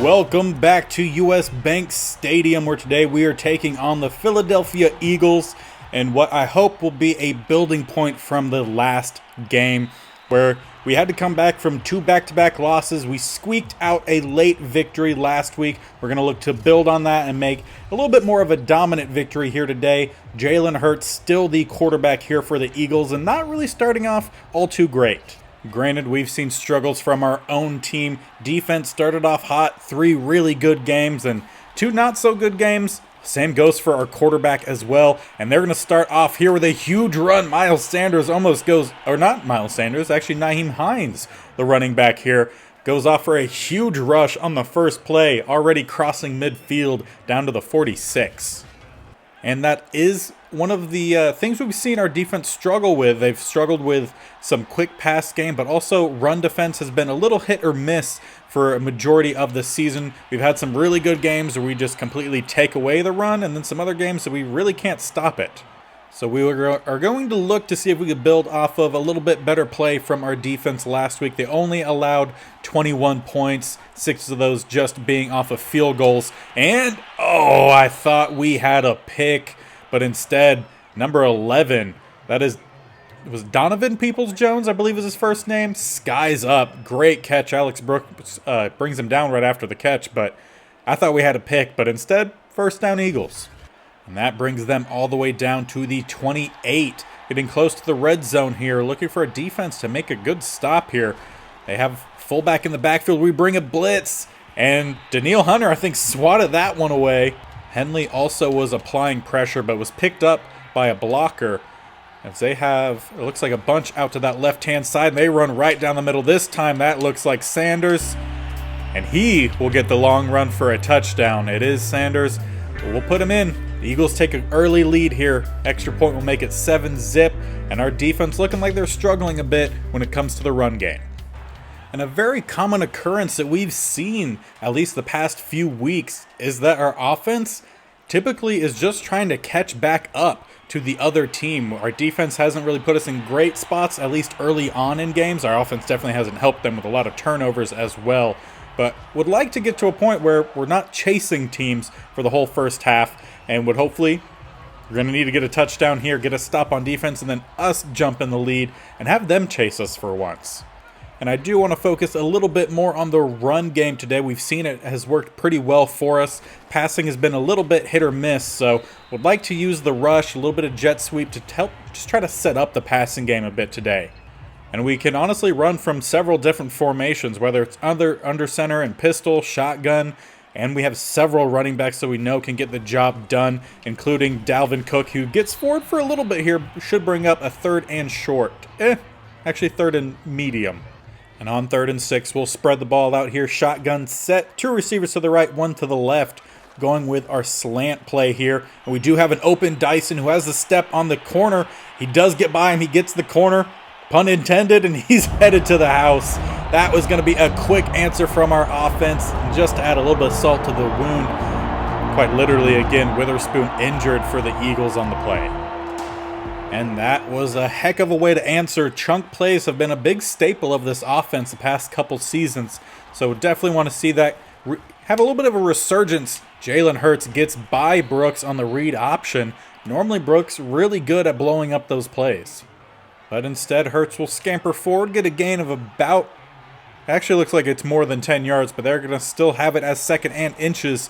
Welcome back to US Bank Stadium, where today we are taking on the Philadelphia Eagles and what I hope will be a building point from the last game, where we had to come back from two back-to-back losses. We squeaked out a late victory last week. We're going to look to build on that and make a little bit more of a dominant victory here today. Jalen Hurts still the quarterback here for the Eagles and not really starting off all too great. Granted, we've seen struggles from our own team. Defense started off hot, 3 really good games and 2 not so good games. Same goes for our quarterback as well. And they're going to start off here with a huge run. Miles Sanders almost goes, or not Miles Sanders, actually Nyheim Hines, the running back here, goes off for a huge rush on the first play, already crossing midfield down to the 46. And that is one of the things we've seen our defense struggle with. They've struggled with some quick pass game, but also run defense has been a little hit or miss for a majority of the season. We've had some really good games where we just completely take away the run, and then some other games that we really can't stop it. So we are going to look to see if we could build off of a little bit better play from our defense last week. They only allowed 21 points, 6 of those just being off of field goals. And, oh, I thought we had a pick, but instead, number 11, it was Donovan Peoples-Jones, I believe is his first name, skies up. Great catch. Alex Brooks brings him down right after the catch, but I thought we had a pick, but instead, first down Eagles. And that brings them all the way down to the 28. Getting close to the red zone here, looking for a defense to make a good stop here. They have fullback in the backfield. We bring a blitz, and Danielle Hunter, I think, swatted that one away. Henley also was applying pressure, but was picked up by a blocker. As they have, it looks like a bunch out to that left-hand side, and they run right down the middle. This time, that looks like Sanders, and he will get the long run for a touchdown. It is Sanders, but we'll put him in. The Eagles take an early lead here. Extra point will make it 7-zip, and our defense looking like they're struggling a bit when it comes to the run game. And a very common occurrence that we've seen, at least the past few weeks, is that our offense typically is just trying to catch back up to the other team. Our defense hasn't really put us in great spots, at least early on in games. Our offense definitely hasn't helped them with a lot of turnovers as well. But would like to get to a point where we're not chasing teams for the whole first half, and would hopefully, we're going to need to get a touchdown here, get a stop on defense, and then us jump in the lead and have them chase us for once. And I do want to focus a little bit more on the run game today. We've seen it has worked pretty well for us. Passing has been a little bit hit or miss, so would like to use the rush, a little bit of jet sweep to help just try to set up the passing game a bit today. And we can honestly run from several different formations, whether it's under center and pistol, shotgun, and we have several running backs that we know can get the job done, including Dalvin Cook, who gets forward for a little bit here, should bring up a third and short. Actually third and medium. And on 3rd and 6, we'll spread the ball out here. Shotgun set, 2 receivers to the right, 1 to the left, going with our slant play here. And we do have an open Dyson who has the step on the corner. He does get by him. He gets the corner. Pun intended, and he's headed to the house. That was going to be a quick answer from our offense, just to add a little bit of salt to the wound. Quite literally, again, Witherspoon injured for the Eagles on the play. And that was a heck of a way to answer. Chunk plays have been a big staple of this offense the past couple seasons, so definitely want to see that have a little bit of a resurgence. Jalen Hurts gets by Brooks on the read option. Normally, Brooks really good at blowing up those plays. But instead, Hurts will scamper forward, get a gain of about, actually looks like it's more than 10 yards, but they're going to still have it as second and inches.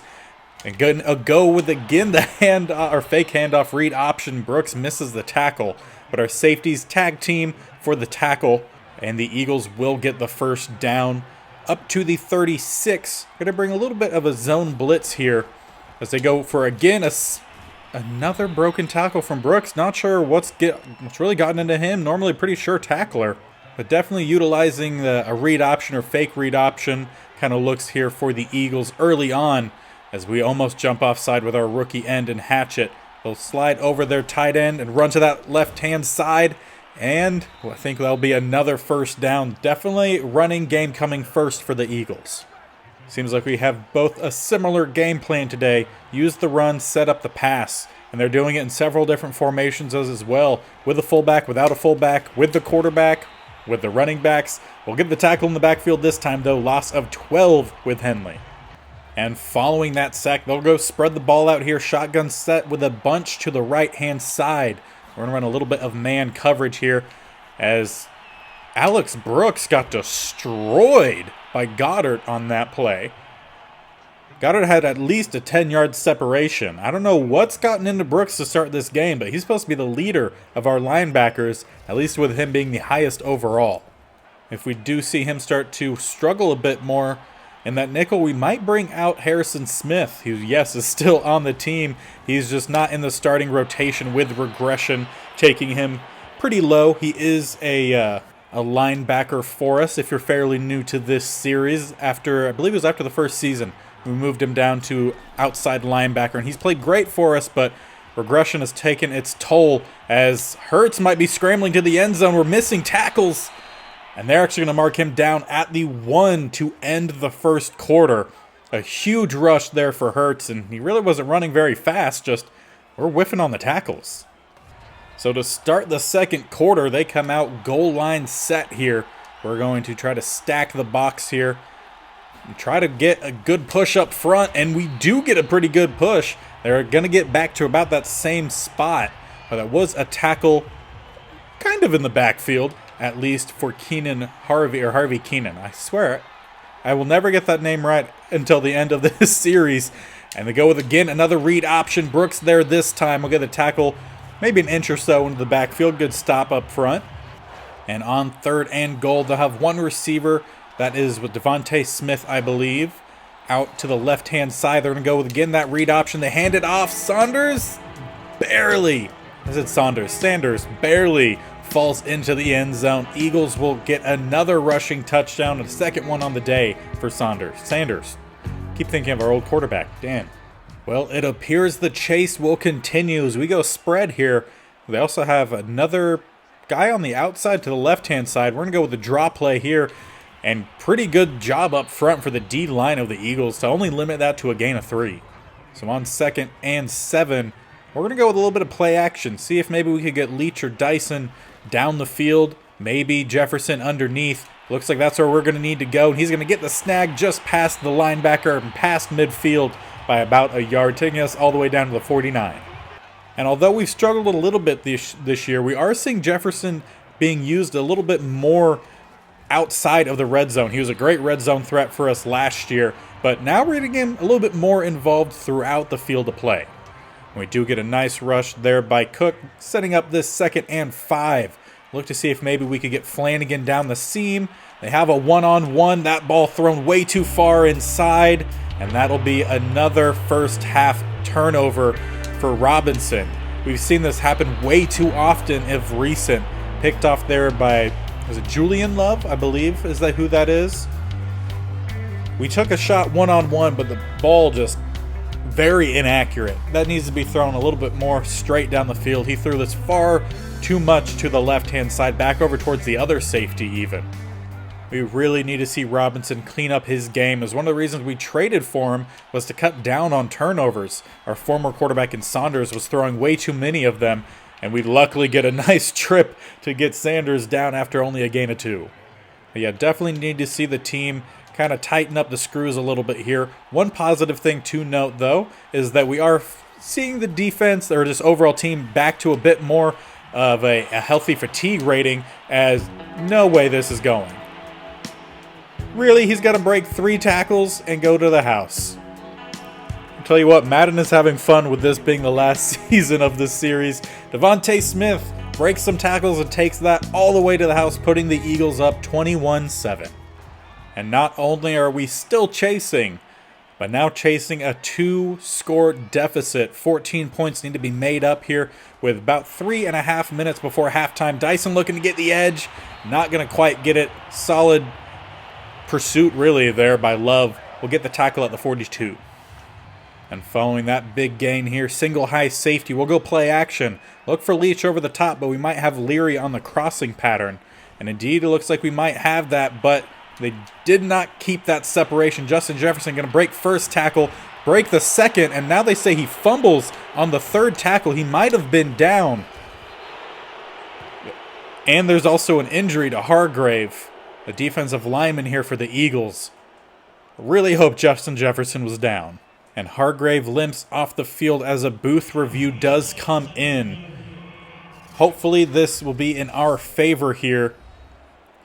And go with, again, the fake handoff read option. Brooks misses the tackle, but our safeties tag team for the tackle, and the Eagles will get the first down up to the 36. Going to bring a little bit of a zone blitz here as they go for, again, another broken tackle from Brooks. Not sure what's really gotten into him. Normally pretty sure tackler, but definitely utilizing a read option or fake read option kind of looks here for the Eagles early on as we almost jump offside with our rookie end and Hatchet. They'll slide over their tight end and run to that left-hand side, and I think that'll be another first down. Definitely running game coming first for the Eagles. Seems like we have both a similar game plan today. Use the run, set up the pass. And they're doing it in several different formations as well. With a fullback, without a fullback, with the quarterback, with the running backs. We'll get the tackle in the backfield this time, though. Loss of 12 with Henley. And following that sack, they'll go spread the ball out here. Shotgun set with a bunch to the right-hand side. We're going to run a little bit of man coverage here as Alex Brooks got destroyed by Goddard on that play. Goddard had at least a 10-yard separation. I don't know what's gotten into Brooks to start this game, but he's supposed to be the leader of our linebackers, at least with him being the highest overall. If we do see him start to struggle a bit more in that nickel, we might bring out Harrison Smith, who, yes, is still on the team. He's just not in the starting rotation with regression, taking him pretty low. He is a linebacker for us if you're fairly new to this series. I believe it was after the first season, we moved him down to outside linebacker, and he's played great for us, but regression has taken its toll as Hurts might be scrambling to the end zone. We're missing tackles, and they're actually going to mark him down at the 1 to end the first quarter. A huge rush there for Hurts, and he really wasn't running very fast, just we're whiffing on the tackles. So to start the second quarter, they come out goal line set here. We're going to try to stack the box here and try to get a good push up front, and we do get a pretty good push. They're going to get back to about that same spot, but that was a tackle kind of in the backfield, at least for Harvey Keenan. I swear, I will never get that name right until the end of this series. And they go with, again, another read option. Brooks there this time. We'll get the tackle maybe an inch or so into the backfield. Good stop up front. And on 3rd and goal, they'll have one receiver. That is with Devontae Smith, I believe, out to the left-hand side. They're going to go with, again, that read option. They hand it off. Sanders barely barely falls into the end zone. Eagles will get another rushing touchdown, a second one on the day for Sanders. Keep thinking of our old quarterback, Dan. Well, it appears the chase will continue as we go spread here. They also have another guy on the outside to the left-hand side. We're going to go with the draw play here. And pretty good job up front for the D line of the Eagles to only limit that to a gain of 3. So on 2nd and 7, we're going to go with a little bit of play action. See if maybe we could get Leach or Dyson down the field. Maybe Jefferson underneath. Looks like that's where we're going to need to go. And he's going to get the snag just past the linebacker and past midfield by about a yard, taking us all the way down to the 49. And although we've struggled a little bit this year, we are seeing Jefferson being used a little bit more outside of the red zone. He was a great red zone threat for us last year, but now we're getting him a little bit more involved throughout the field of play. We do get a nice rush there by Cook, setting up this 2nd and 5. Look to see if maybe we could get Flanagan down the seam. They have a one-on-one. That ball thrown way too far inside, and that'll be another first half turnover for Robinson. We've seen this happen way too often if recent. Picked off there by, was it Julian Love, I believe? Is that who that is? We took a shot one-on-one, but the ball just very inaccurate. That needs to be thrown a little bit more straight down the field. He threw this far too much to the left-hand side, back over towards the other safety even. We really need to see Robinson clean up his game, as one of the reasons we traded for him was to cut down on turnovers. Our former quarterback in Saunders was throwing way too many of them, and we luckily get a nice trip to get Sanders down after only a gain of 2. But yeah, definitely need to see the team kind of tighten up the screws a little bit here. One positive thing to note, though, is that we are seeing the defense, or just overall team, back to a bit more of a healthy fatigue rating, as no way this is going. Really, he's got to break 3 tackles and go to the house. I'll tell you what, Madden is having fun with this being the last season of this series. Devontae Smith breaks some tackles and takes that all the way to the house, putting the Eagles up 21-7. And not only are we still chasing, but now chasing a 2-score deficit. 14 points need to be made up here with about 3.5 minutes before halftime. Dyson looking to get the edge. Not going to quite get it. Solid pursuit really there by Love. We'll get the tackle at the 42. And following that big gain here, single high safety. We'll go play action. Look for Leach over the top, but we might have Leary on the crossing pattern. And indeed, it looks like we might have that, but they did not keep that separation. Justin Jefferson going to break first tackle, break the second, and now they say he fumbles on the 3rd tackle. He might have been down. And there's also an injury to Hargrave, the defensive lineman here for the Eagles. Really hope Justin Jefferson was down. And Hargrave limps off the field as a booth review does come in. Hopefully this will be in our favor here.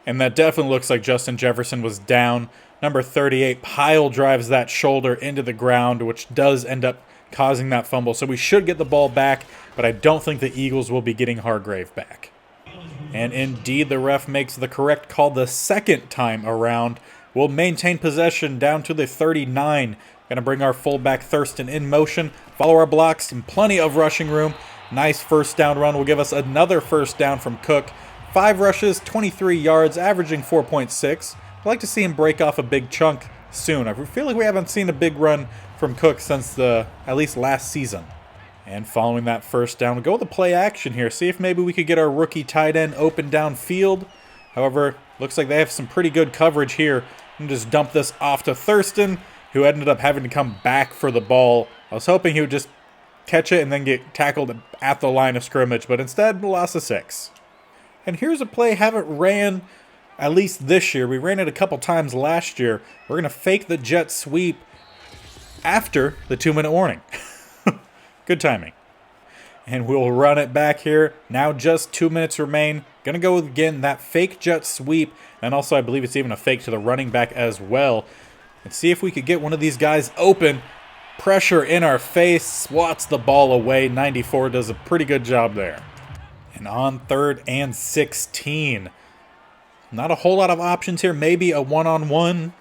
And that definitely looks like Justin Jefferson was down. Number 38 pile drives that shoulder into the ground, which does end up causing that fumble. So we should get the ball back, but I don't think the Eagles will be getting Hargrave back. And indeed, the ref makes the correct call the second time around. We'll maintain possession down to the 39. Going to bring our fullback Thurston in motion. Follow our blocks and plenty of rushing room. Nice first down run will give us another first down from Cook. 5 rushes, 23 yards, averaging 4.6. I'd like to see him break off a big chunk soon. I feel like we haven't seen a big run from Cook since at least last season. And following that first down, we'll go with the play action here. See if maybe we could get our rookie tight end open downfield. However, looks like they have some pretty good coverage here. And just dump this off to Thurston, who ended up having to come back for the ball. I was hoping he would just catch it and then get tackled at the line of scrimmage, but instead, loss of 6. And here's a play I haven't ran, at least this year. We ran it a couple times last year. We're going to fake the jet sweep after the 2-minute warning. Good timing. And we'll run it back here. Now just 2 minutes remain. Going to go with, again, that fake jet sweep. And also, I believe it's even a fake to the running back as well. And see if we could get one of these guys open. Pressure in our face. Swats the ball away. 94 does a pretty good job there. And on 3rd and 16. Not a whole lot of options here. Maybe a one-on-one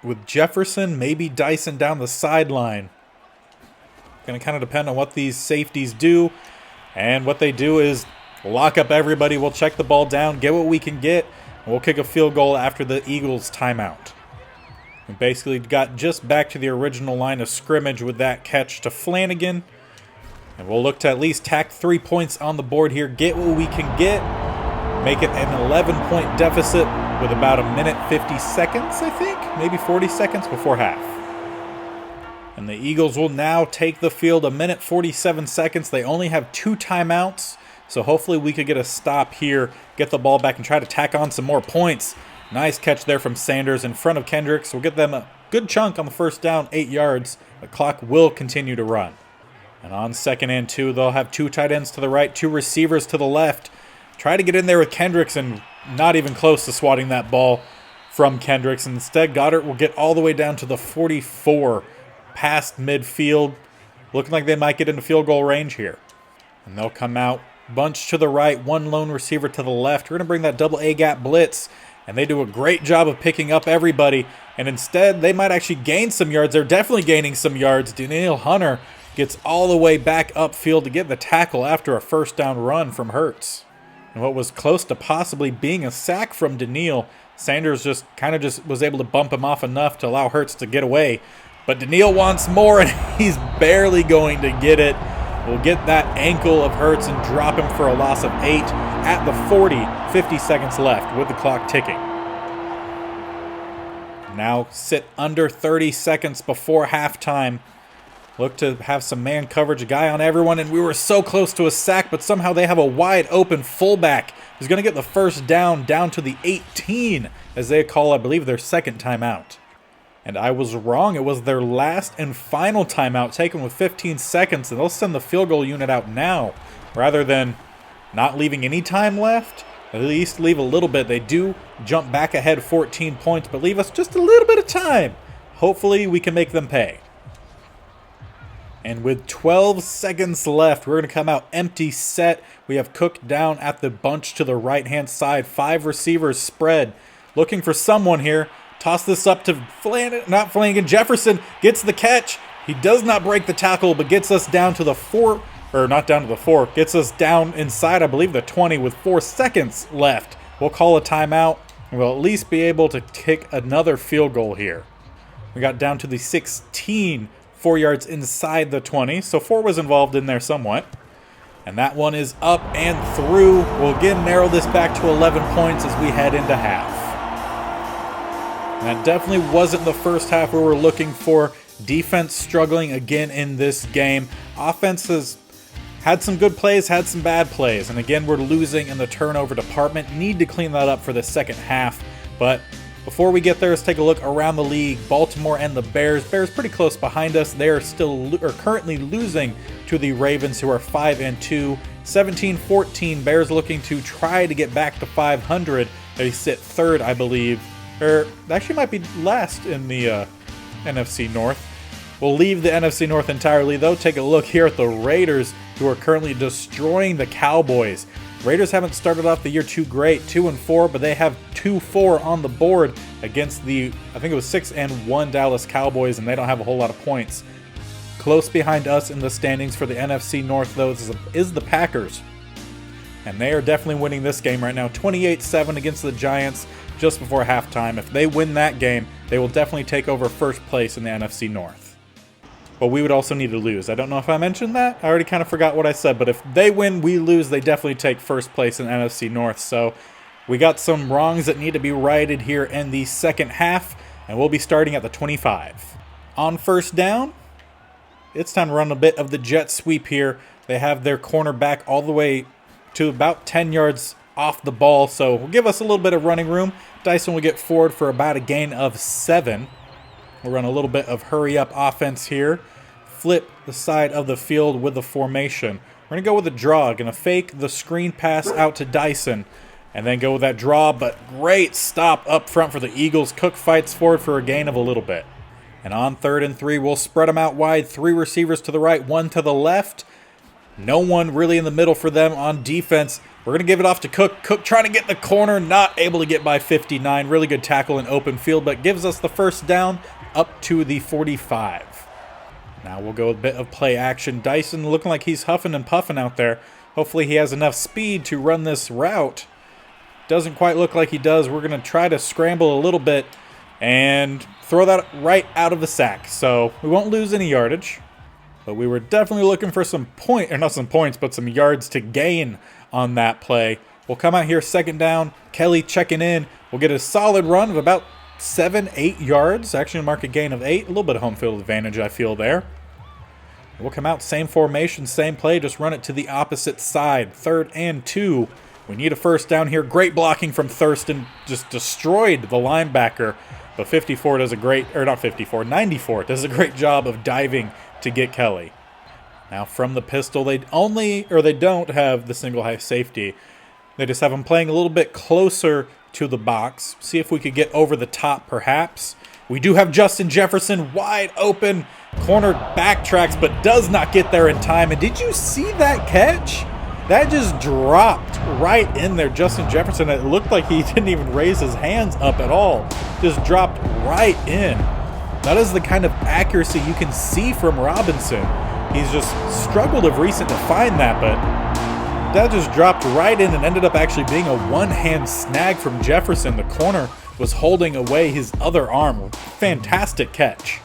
with Jefferson. Maybe Dyson down the sideline. Going to kind of depend on what these safeties do. And what they do is lock up everybody. We'll check the ball down, get what we can get, and we'll kick a field goal after the Eagles' timeout. We basically got just back to the original line of scrimmage with that catch to Flanagan. And we'll look to at least tack 3 points on the board here, get what we can get, make it an 11-point deficit with about a minute 50 seconds, I think, maybe 40 seconds before half. And the Eagles will now take the field, a minute 47 seconds. They only have 2 timeouts, so hopefully we could get a stop here, get the ball back, and try to tack on some more points. Nice catch there from Sanders in front of Kendricks. We'll get them a good chunk on the first down, 8 yards. The clock will continue to run. And on 2nd and 2, they'll have 2 tight ends to the right, 2 receivers to the left. Try to get in there with Kendricks, and not even close to swatting that ball from Kendricks. Instead, Goddard will get all the way down to the 44, past midfield. Looking like they might get into field goal range here. And they'll come out, bunch to the right, 1 lone receiver to the left. We're going to bring that double A-gap blitz. And they do a great job of picking up everybody. And instead, they might actually gain some yards. They're definitely gaining some yards. Danielle Hunter gets all the way back upfield to get the tackle after a first down run from Hurts. And what was close to possibly being a sack from Danielle, Sanders just was able to bump him off enough to allow Hurts to get away. But Danielle wants more, and he's barely going to get it. We'll get that ankle of Hurts and drop him for a loss of 8 at the 40, 50 seconds left with the clock ticking. Now sit under 30 seconds before halftime. Look to have some man coverage, a guy on everyone, and we were so close to a sack, but somehow they have a wide open fullback who's going to get the first down to the 18 as they call, I believe, their second timeout. And I was wrong. It was their last and final timeout taken with 15 seconds, and they'll send the field goal unit out now rather than not leaving any time left. At least leave a little bit. They do jump back ahead 14 points, but leave us just a little bit of time. Hopefully we can make them pay. And with 12 seconds left, we're going to come out empty set. We have Cook down at the bunch to the right-hand side. 5 receivers spread. Looking for someone here. Toss this up to Flanagan. Jefferson gets the catch. He does not break the tackle, but gets us down to the 4, or not down to the 4, gets us down inside, I believe, the 20 with 4 seconds left. We'll call a timeout, and we'll at least be able to kick another field goal here. We got down to the 16, 4 yards inside the 20, so 4 was involved in there somewhat. And that one is up and through. We'll again narrow this back to 11 points as we head into half. And that definitely wasn't the first half we were looking for. Defense struggling again in this game. Offense has had some good plays, had some bad plays. And again, we're losing in the turnover department. Need to clean that up for the second half. But Before we get there, let's take a look around the league. Baltimore and the Bears. Bears pretty close behind us. They are currently losing to the Ravens, who are 5-2. 17-14. Bears looking to try to get back to 500. They sit third, I believe. Or they actually might be last in the NFC North. We'll leave the NFC North entirely, though. Take a look here at the Raiders, who are currently destroying the Cowboys. Raiders haven't started off the year too great, 2-4, but they have 2-4 on the board against the, I think it was 6-1 Dallas Cowboys, and they don't have a whole lot of points. Close behind us in the standings for the NFC North, though, is the Packers. And they are definitely winning this game right now, 28-7 against the Giants just before halftime. If they win that game, they will definitely take over first place in the NFC North. But we would also need to lose. I don't know if I mentioned that. I already kind of forgot what I said. But if they win, we lose, they definitely take first place in NFC North. So we got some wrongs that need to be righted here in the second half. And we'll be starting at the 25. On first down, it's time to run a bit of the jet sweep here. They have their cornerback all the way to about 10 yards off the ball. So we'll give us a little bit of running room. Dyson will get forward for about a gain of 7. We'll run a little bit of hurry-up offense here. Flip the side of the field with the formation. We're going to go with a draw. Going to fake the screen pass out to Dyson. And then go with that draw, but great stop up front for the Eagles. Cook fights forward for a gain of a little bit. And on 3rd and 3, we'll spread them out wide. 3 receivers to the right, 1 to the left. No one really in the middle for them on defense. We're going to give it off to Cook. Cook trying to get the corner, not able to get by 59. Really good tackle in open field, but gives us the first down up to the 45. Now we'll go with a bit of play action. Dyson looking like he's huffing and puffing out there. Hopefully he has enough speed to run this route. Doesn't quite look like he does. We're going to try to scramble a little bit and throw that right out of the sack. So we won't lose any yardage. But we were definitely looking for some but some yards to gain on that play. We'll come out here second down. Kelly checking in. We'll get a solid run of about 7-8 yards. Actually mark a gain of 8. A little bit of home field advantage I feel there. We'll come out same formation, same play. Just run it to the opposite side. 3rd and 2. We need a first down here. Great blocking from Thurston. Just destroyed the linebacker. But 94 does a great, or not 54, 94 does a great job of diving to get Kelly. Now from the pistol, they don't have the single high safety. They just have him playing a little bit closer to the box. See if we could get over the top perhaps. We do have Justin Jefferson wide open. Corner backtracks but does not get there in time. And did you see that catch? That just dropped right in there. Justin Jefferson, it looked like he didn't even raise his hands up at all. Just dropped right in. That is the kind of accuracy you can see from Robinson. He's just struggled of recent to find that, but that just dropped right in and ended up actually being a one-hand snag from Jefferson. The corner was holding away his other arm. Fantastic catch.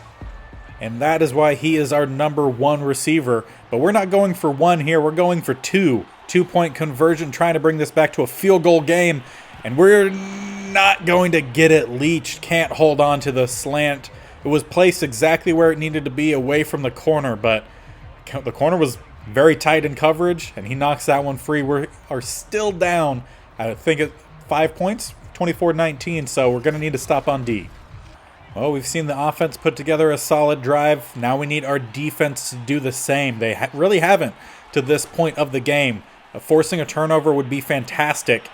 And that is why he is our number 1 receiver. But we're not going for 1 here. We're going for 2. 2-point conversion, trying to bring this back to a field goal game. And we're not going to get it. Leach can't hold on to the slant. It was placed exactly where it needed to be, away from the corner, but the corner was very tight in coverage, and he knocks that one free. We are still down, I think, at 5 points, 24-19, so we're going to need to stop on D. Well, we've seen the offense put together a solid drive. Now we need our defense to do the same. They really haven't to this point of the game. Forcing a turnover would be fantastic,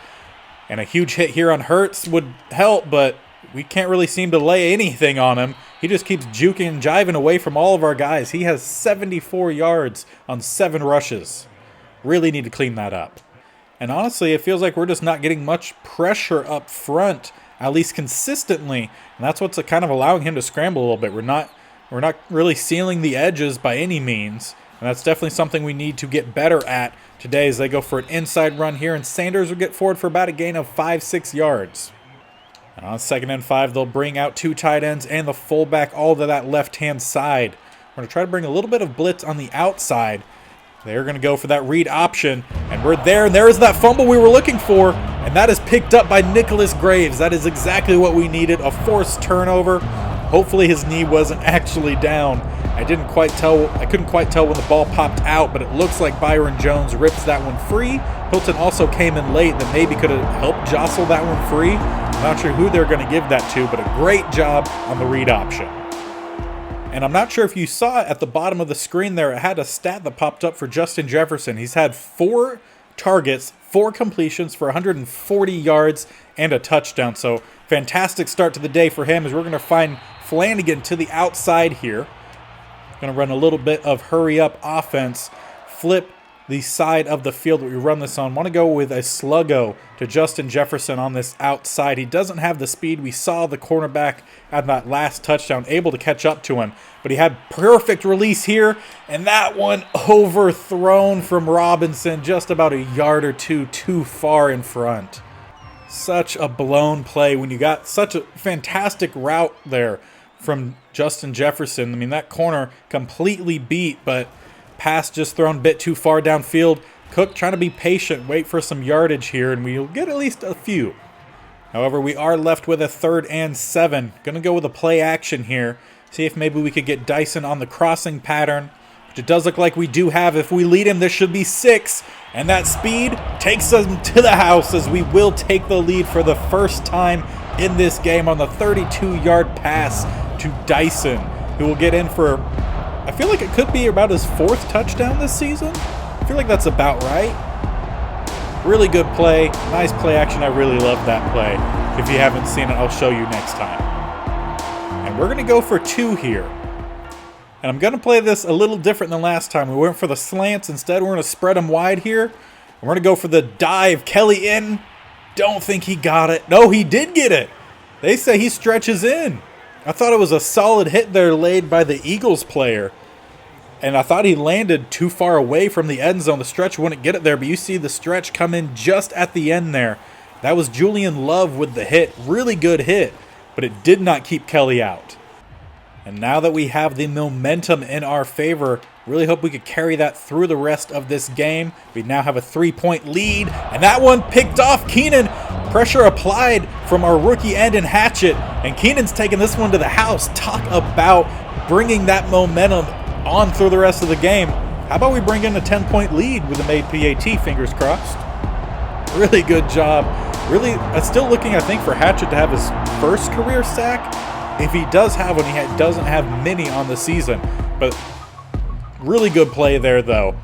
and a huge hit here on Hurts would help, but we can't really seem to lay anything on him. He just keeps juking and jiving away from all of our guys. He has 74 yards on 7 rushes. Really need to clean that up. And honestly, it feels like we're just not getting much pressure up front, at least consistently. And that's what's kind of allowing him to scramble a little bit. We're not really sealing the edges by any means. And that's definitely something we need to get better at today as they go for an inside run here. And Sanders will get forward for about a gain of 5-6 yards. And on 2nd and 5, they'll bring out 2 tight ends and the fullback all to that left-hand side. We're going to try to bring a little bit of blitz on the outside. They're going to go for that read option, and we're there. And there's that fumble we were looking for, and that is picked up by Nicholas Graves. That is exactly what we needed, a forced turnover. Hopefully his knee wasn't actually down. I couldn't quite tell when the ball popped out, but it looks like Byron Jones rips that one free. Hilton also came in late that maybe could have helped jostle that one free. Not sure who they're going to give that to, but a great job on the read option. And I'm not sure if you saw it at the bottom of the screen there. It had a stat that popped up for Justin Jefferson. He's had 4 targets, 4 completions for 140 yards and a touchdown. So fantastic start to the day for him as we're going to find Flanagan to the outside here. Going to run a little bit of hurry up offense. Flip the side of the field that we run this on. Want to go with a sluggo to Justin Jefferson on this outside. He doesn't have the speed. We saw the cornerback at that last touchdown able to catch up to him, but he had perfect release here, and that one overthrown from Robinson just about a yard or two too far in front. Such a blown play when you got such a fantastic route there from Justin Jefferson. I mean, that corner completely beat, but pass just thrown a bit too far downfield. Cook trying to be patient, wait for some yardage here, and we'll get at least a few. However, we are left with a 3rd and 7. Going to go with a play action here. See if maybe we could get Dyson on the crossing pattern, which it does look like we do have. If we lead him, this should be 6. And that speed takes us to the house as we will take the lead for the first time in this game on the 32-yard pass to Dyson, who will get in for, I feel like it could be about his 4th touchdown this season. I feel like that's about right. Really good play. Nice play action. I really love that play. If you haven't seen it, I'll show you next time. And we're going to go for 2 here. And I'm going to play this a little different than last time. We went for the slants. Instead, we're going to spread them wide here. And we're going to go for the dive. Kelly in. Don't think he got it. No, he did get it. They say he stretches in. I thought it was a solid hit there laid by the Eagles player. And I thought he landed too far away from the end zone. The stretch wouldn't get it there, but you see the stretch come in just at the end there. That was Julian Love with the hit. Really good hit, but it did not keep Kelly out. And now that we have the momentum in our favor, really hope we could carry that through the rest of this game. We now have a 3-point lead, and that one picked off Keenan. Pressure applied from our rookie end and Hatchet, and Keenan's taking this one to the house. Talk about bringing that momentum on through the rest of the game. How about we bring in a 10-point lead with a made PAT, fingers crossed. Really good job. Really, still looking, I think, for Hatchet to have his first career sack. If he does have one, he doesn't have many on the season. But really good play there, though.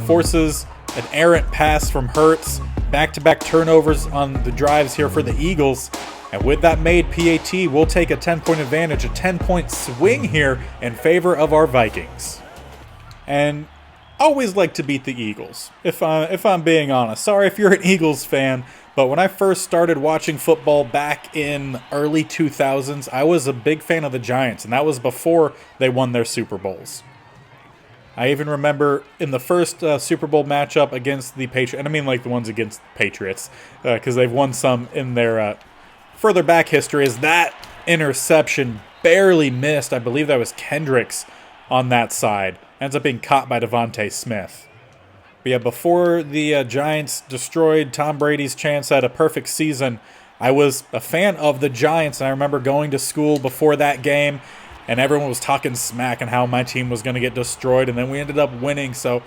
Forces an errant pass from Hurts. Back-to-back turnovers on the drives here for the Eagles. And with that made PAT, we'll take a 10-point advantage, a 10-point swing here in favor of our Vikings. And I always like to beat the Eagles, if I'm being honest. Sorry if you're an Eagles fan, but when I first started watching football back in the early 2000s, I was a big fan of the Giants, and that was before they won their Super Bowls. I even remember in the first Super Bowl matchup against the Patriots, and I mean like the ones against the Patriots, because they've won some in their further back history, is that interception barely missed. I believe that was Kendricks on that side. Ends up being caught by Devontae Smith. But yeah, before the Giants destroyed Tom Brady's chance at a perfect season, I was a fan of the Giants, and I remember going to school before that game, and everyone was talking smack and how my team was going to get destroyed, and then we ended up winning. So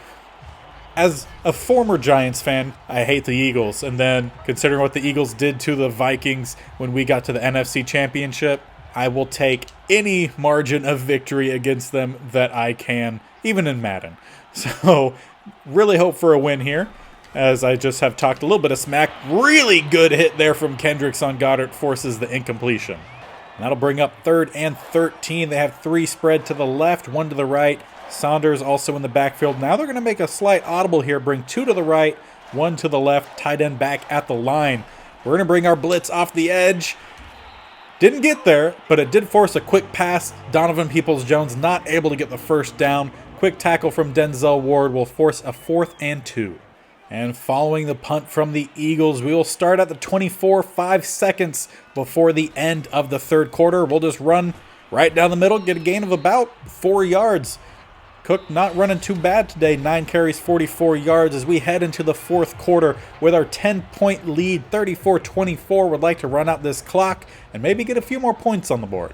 as a former Giants fan, I hate the Eagles. And then considering what the Eagles did to the Vikings when we got to the NFC Championship, I will take any margin of victory against them that I can, even in Madden. So really hope for a win here, as I just have talked a little bit of smack. Really good hit there from Kendricks on Goddard, forces the incompletion. And that'll bring up 3rd and 13. They have 3 spread to the left, 1 to the right. Saunders also in the backfield. Now they're going to make a slight audible here, bring 2 to the right, 1 to the left, tight end back at the line. We're going to bring our blitz off the edge. Didn't get there, but it did force a quick pass. Donovan Peoples-Jones not able to get the first down. Quick tackle from Denzel Ward will force a 4th and 2. And following the punt from the Eagles, we will start at the 24, 5 seconds before the end of the 3rd quarter. We'll just run right down the middle, get a gain of about 4 yards. Cook not running too bad today, 9 carries, 44 yards as we head into the 4th quarter with our 10-point lead, 34-24. Would like to run out this clock and maybe get a few more points on the board.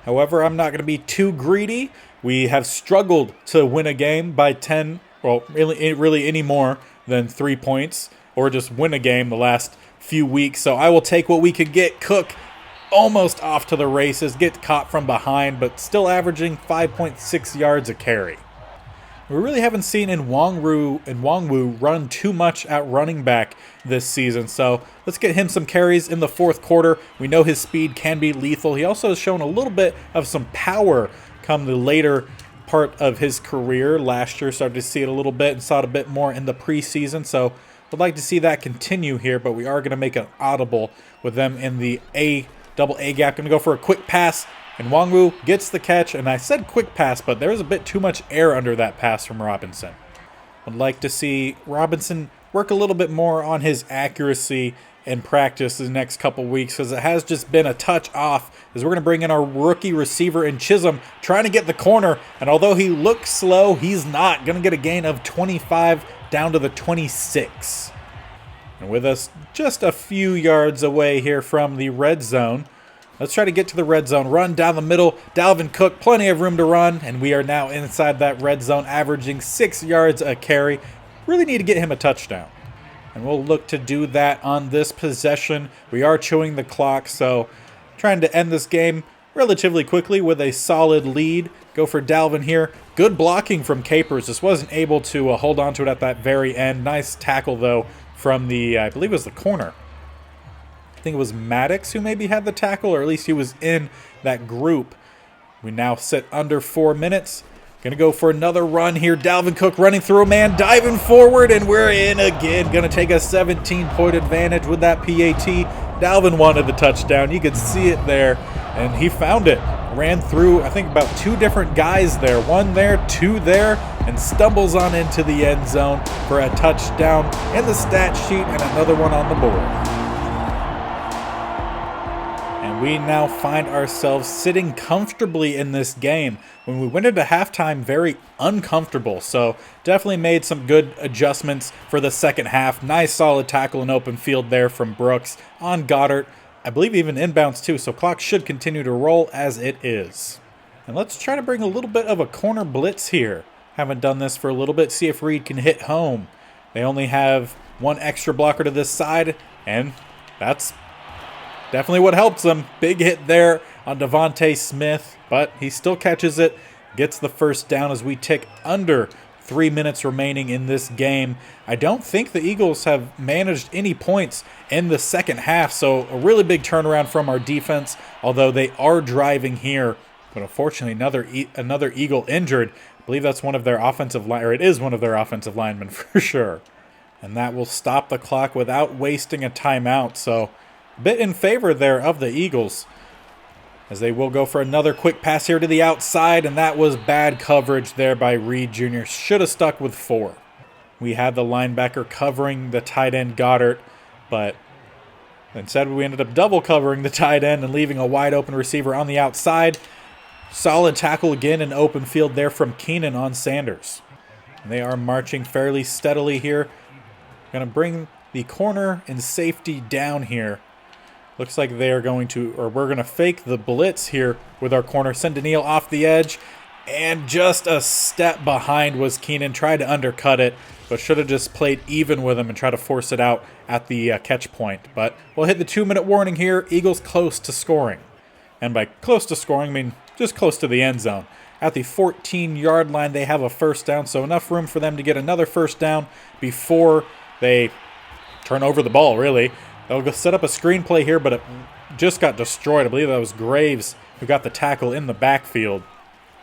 However, I'm not going to be too greedy. We have struggled to win a game by 10, well, really any more than 3 points, or just win a game the last few weeks. So I will take what we could get. Cook almost off to the races, get caught from behind, but still averaging 5.6 yards a carry. We really haven't seen Nwangwu run too much at running back this season, so let's get him some carries in the fourth quarter. We know his speed can be lethal. He also has shown a little bit of some power come the later part of his career. Last year started to see it a little bit and saw it a bit more in the preseason, so I'd like to see that continue here, but we are going to make an audible with them in the double A gap. Going to go for a quick pass, and Nwangwu gets the catch. And I said quick pass, but there was a bit too much air under that pass from Robinson. I'd like to see Robinson work a little bit more on his accuracy in practice the next couple weeks, because it has just been a touch off, as we're going to bring in our rookie receiver in Chisholm, trying to get the corner. And although he looks slow, he's not. Going to get a gain of 25 down to the 26. And with us just a few yards away here from the red zone, let's try to get to the red zone. Run down the middle. Dalvin Cook, plenty of room to run. And we are now inside that red zone, averaging 6 yards a carry. Really need to get him a touchdown. And we'll look to do that on this possession. We are chewing the clock, so trying to end this game relatively quickly with a solid lead. Go for Dalvin here. Good blocking from Capers. Just wasn't able to hold on to it at that very end. Nice tackle, though, from the, I believe it was the corner. I think it was Maddox who maybe had the tackle, or at least he was in that group. We now sit under 4 minutes. Gonna go for another run here. Dalvin Cook running through a man, diving forward, and we're in again. Gonna take a 17-point advantage with that PAT. Dalvin wanted the touchdown. You could see it there, and he found it. Ran through, I think, about 2 different guys there. 1 there, 2 there, and stumbles on into the end zone for a touchdown in the stat sheet and another one on the board. And we now find ourselves sitting comfortably in this game. When we went into halftime, very uncomfortable. So definitely made some good adjustments for the second half. Nice solid tackle in open field there from Brooks on Goddard. I believe even inbounds too, so clock should continue to roll as it is. And let's try to bring a little bit of a corner blitz here. Haven't done this for a little bit. See if Reed can hit home. They only have 1 extra blocker to this side, and that's definitely what helps them. Big hit there on Devontae Smith, but he still catches it, gets the first down as we tick under 3 minutes remaining in this game. I don't think the Eagles have managed any points in the second half, so a really big turnaround from our defense, although they are driving here. But unfortunately, another Eagle injured. I believe that's one of their offensive line, or it is one of their offensive linemen for sure. And that will stop the clock without wasting a timeout, so a bit in favor there of the Eagles, as they will go for another quick pass here to the outside, and that was bad coverage there by Reed Jr. Should have stuck with 4. We had the linebacker covering the tight end Goddard, but instead we ended up double covering the tight end and leaving a wide open receiver on the outside. Solid tackle again in open field there from Keenan on Sanders. And they are marching fairly steadily here. Going to bring the corner and safety down here. Looks like they are going to, or we're going to fake the blitz here with our corner. Send Daniil off the edge, and just a step behind was Keenan. Tried to undercut it, but should have just played even with him and tried to force it out at the catch point. But we'll hit the 2-minute warning here. Eagles close to scoring. And by close to scoring, I mean just close to the end zone. At the 14-yard line, they have a first down, so enough room for them to get another first down before they turn over the ball, really. They'll go set up a screenplay here, but it just got destroyed. I believe that was Graves who got the tackle in the backfield.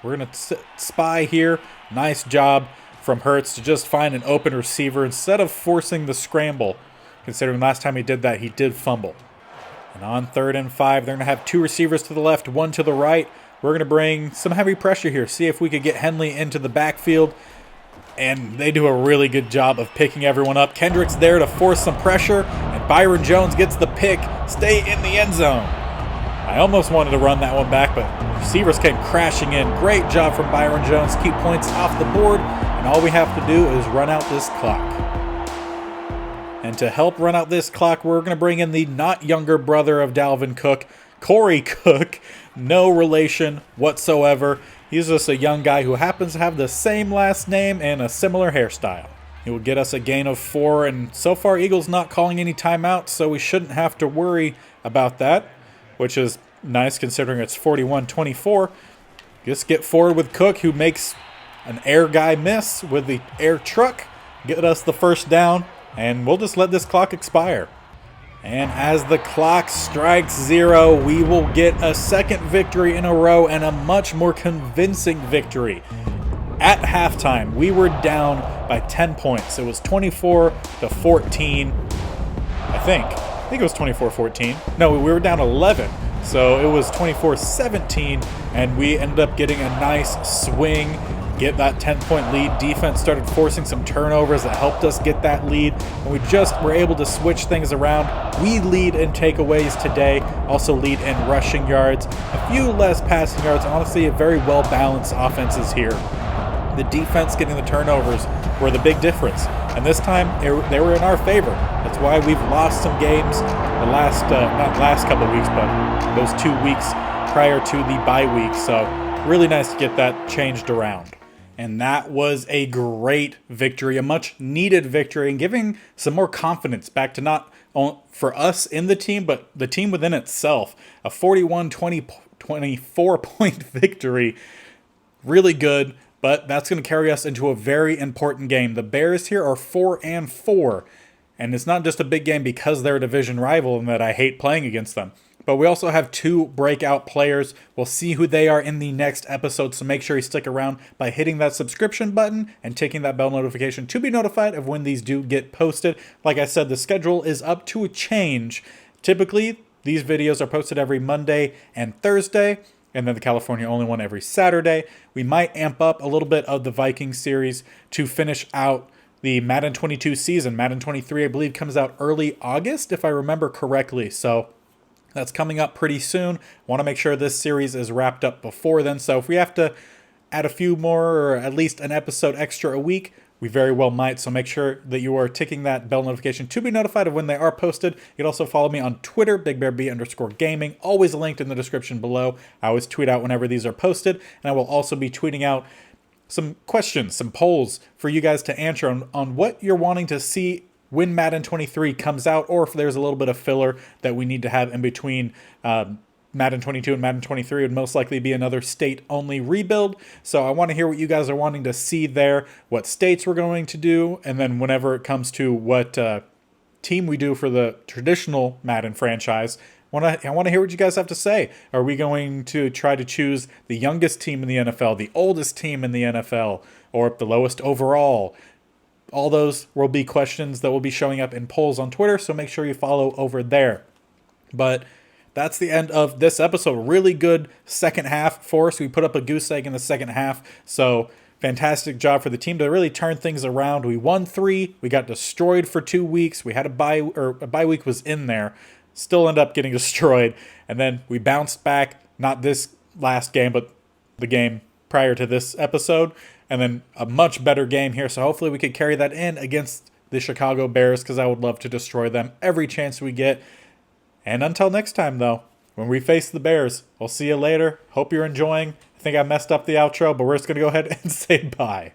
We're going to spy here. Nice job from Hurts to just find an open receiver instead of forcing the scramble. Considering last time he did that, he did fumble. And on 3rd and 5, they're going to have 2 receivers to the left, 1 to the right. We're going to bring some heavy pressure here. See if we could get Henley into the backfield. And they do a really good job of picking everyone up. Kendrick's there to force some pressure, and Byron Jones gets the pick. Stay in the end zone. I almost wanted to run that one back, but receivers came crashing in. Great job from Byron Jones. Keep points off the board, and all we have to do is run out this clock. And to help run out this clock, we're going to bring in the not younger brother of Dalvin Cook, Corey Cook. No relation whatsoever. He's just a young guy who happens to have the same last name and a similar hairstyle. It will get us a gain of 4, and so far Eagles not calling any timeouts, so we shouldn't have to worry about that, which is nice considering it's 41-24. Just get forward with Cook, who makes an air guy miss with the air truck, get us the first down, and we'll just let this clock expire. And as the clock strikes 0, we will get a second victory in a row and a much more convincing victory. At halftime, we were down by 10 points. It was 24-14, I think. I think it was 24-14. No, we were down 11. So it was 24-17, and we ended up getting a nice swing, get that 10-point lead. Defense started forcing some turnovers that helped us get that lead, and we just were able to switch things around. We lead in takeaways today, also lead in rushing yards, a few less passing yards. Honestly, a very well-balanced offenses here. The defense getting the turnovers were the big difference, and this time they were in our favor. That's why we've lost some games the last, not last couple of weeks, but those 2 weeks prior to the bye week. So really nice to get that changed around. And that was a great victory, a much needed victory, and giving some more confidence back to not only for us in the team, but the team within itself. A 41-24 point victory. Really good. But that's going to carry us into a very important game. The Bears here are 4-4, and it's not just a big game because they're a division rival and that I hate playing against them. But we also have 2 breakout players. We'll see who they are in the next episode, so make sure you stick around by hitting that subscription button and taking that bell notification to be notified of when these do get posted. Like I said, the schedule is up to a change. Typically, these videos are posted every Monday and Thursday, and then the California only one every Saturday. We might amp up a little bit of the Vikings series to finish out the Madden 22 season. Madden 23, I believe, comes out early August, if I remember correctly. So that's coming up pretty soon. Want to make sure this series is wrapped up before then. So if we have to add a few more, or at least an episode extra a week, we very well might, so make sure that you are ticking that bell notification to be notified of when they are posted. You can also follow me on Twitter, BigBearB_gaming, always linked in the description below. I always tweet out whenever these are posted, and I will also be tweeting out some questions, some polls for you guys to answer on what you're wanting to see when Madden 23 comes out, or if there's a little bit of filler that we need to have in between Madden 22 and Madden 23 would most likely be another state-only rebuild. So I want to hear what you guys are wanting to see there, what states we're going to do, and then whenever it comes to what team we do for the traditional Madden franchise, I want to hear what you guys have to say. Are we going to try to choose the youngest team in the NFL, the oldest team in the NFL, or the lowest overall? All those will be questions that will be showing up in polls on Twitter, so make sure you follow over there. But that's the end of this episode. Really good second half for us. We put up a goose egg in the second half. So fantastic job for the team to really turn things around. We won 3. We got destroyed for 2 weeks. We had a bye week was in there. Still end up getting destroyed. And then we bounced back. Not this last game, but the game prior to this episode. And then a much better game here. So hopefully we could carry that in against the Chicago Bears, because I would love to destroy them every chance we get. And until next time, though, when we face the Bears, we'll see you later. Hope you're enjoying. I think I messed up the outro, but we're just going to go ahead and say bye.